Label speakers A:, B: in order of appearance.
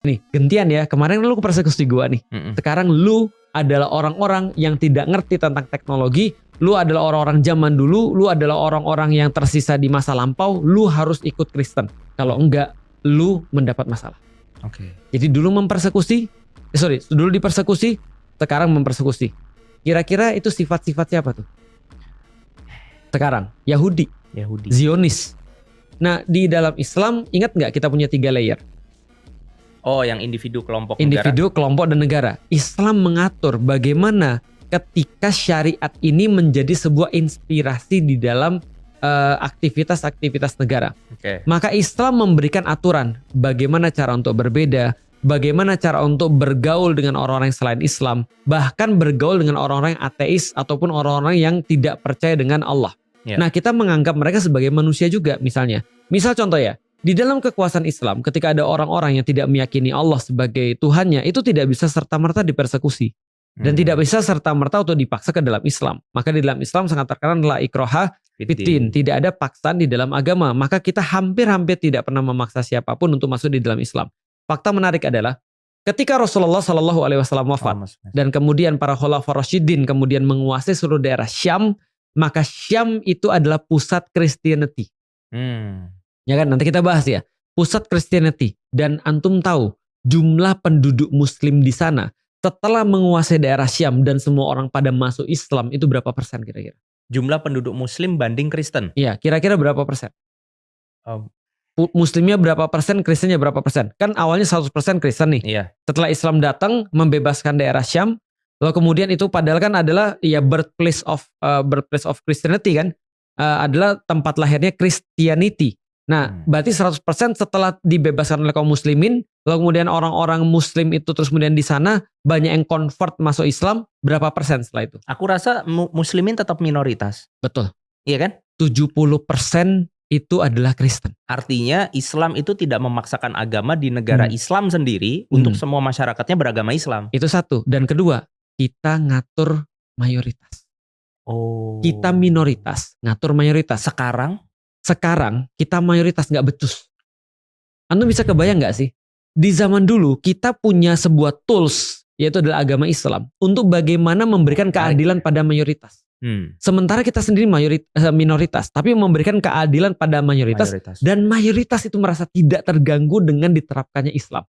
A: nih gantian ya, kemarin lu persekusi gua nih. Sekarang lu adalah orang-orang yang tidak ngerti tentang teknologi, lu adalah orang-orang zaman dulu, lu adalah orang-orang yang tersisa di masa lampau, lu harus ikut Kristen. Kalau enggak, lu mendapat masalah.
B: Oke.
A: Jadi dulu dulu dipersekusi, sekarang mempersekusi. Kira-kira itu sifat-sifat siapa tuh? Sekarang Yahudi. Zionis. Nah, di dalam Islam ingat nggak kita punya 3 layer?
B: Oh, yang individu, kelompok,
A: individu,
B: negara.
A: kelompok, dan negara. Islam mengatur bagaimana ketika syariat ini menjadi sebuah inspirasi di dalam aktivitas-aktivitas negara. Maka Islam memberikan aturan bagaimana cara untuk berbeda, bagaimana cara untuk bergaul dengan orang-orang yang selain Islam, bahkan bergaul dengan orang-orang yang ateis ataupun orang-orang yang tidak percaya dengan Allah. Nah, kita menganggap mereka sebagai manusia juga misalnya. Misal contoh ya, di dalam kekuasaan Islam ketika ada orang-orang yang tidak meyakini Allah sebagai Tuhannya, itu tidak bisa serta-merta dipersekusi. Dan tidak bisa serta-merta atau dipaksa ke dalam Islam. Maka di dalam Islam sangat terkenal adalah ikroha fiddin. Tidak ada paksaan di dalam agama. Maka kita hampir-hampir tidak pernah memaksa siapapun untuk masuk di dalam Islam. Fakta menarik adalah ketika Rasulullah SAW wafat dan kemudian para khulafaur rasyidin kemudian menguasai seluruh daerah Syam, maka Syam itu adalah pusat Christianity. Ya kan, nanti kita bahas ya. Pusat Christianity. Dan antum tahu jumlah penduduk muslim di sana setelah menguasai daerah Syam dan semua orang pada masuk Islam itu berapa persen kira-kira?
B: Jumlah penduduk muslim banding Kristen?
A: Iya, kira-kira berapa persen? Muslimnya berapa persen, Kristennya berapa persen? Kan awalnya 100% Kristen nih.
B: Iya.
A: Setelah Islam datang membebaskan daerah Syam, lalu kemudian itu padahal kan adalah ya birthplace of Christianity kan, adalah tempat lahirnya Christianity. Nah, berarti 100% setelah dibebaskan oleh kaum muslimin, lalu kemudian orang-orang muslim itu terus kemudian di sana banyak yang convert masuk Islam, berapa persen setelah itu?
B: Aku rasa muslimin tetap minoritas.
A: Betul.
B: Iya kan?
A: 70% itu adalah Kristen.
B: Artinya Islam itu tidak memaksakan agama di negara Islam sendiri untuk semua masyarakatnya beragama Islam.
A: Itu satu. Dan kedua, kita ngatur mayoritas. Kita minoritas, ngatur mayoritas. Sekarang kita mayoritas nggak becus. Anda bisa kebayang nggak sih? Di zaman dulu kita punya sebuah tools, yaitu adalah agama Islam, untuk bagaimana memberikan keadilan pada mayoritas. Sementara kita sendiri minoritas, tapi memberikan keadilan pada mayoritas. Dan mayoritas itu merasa tidak terganggu dengan diterapkannya Islam.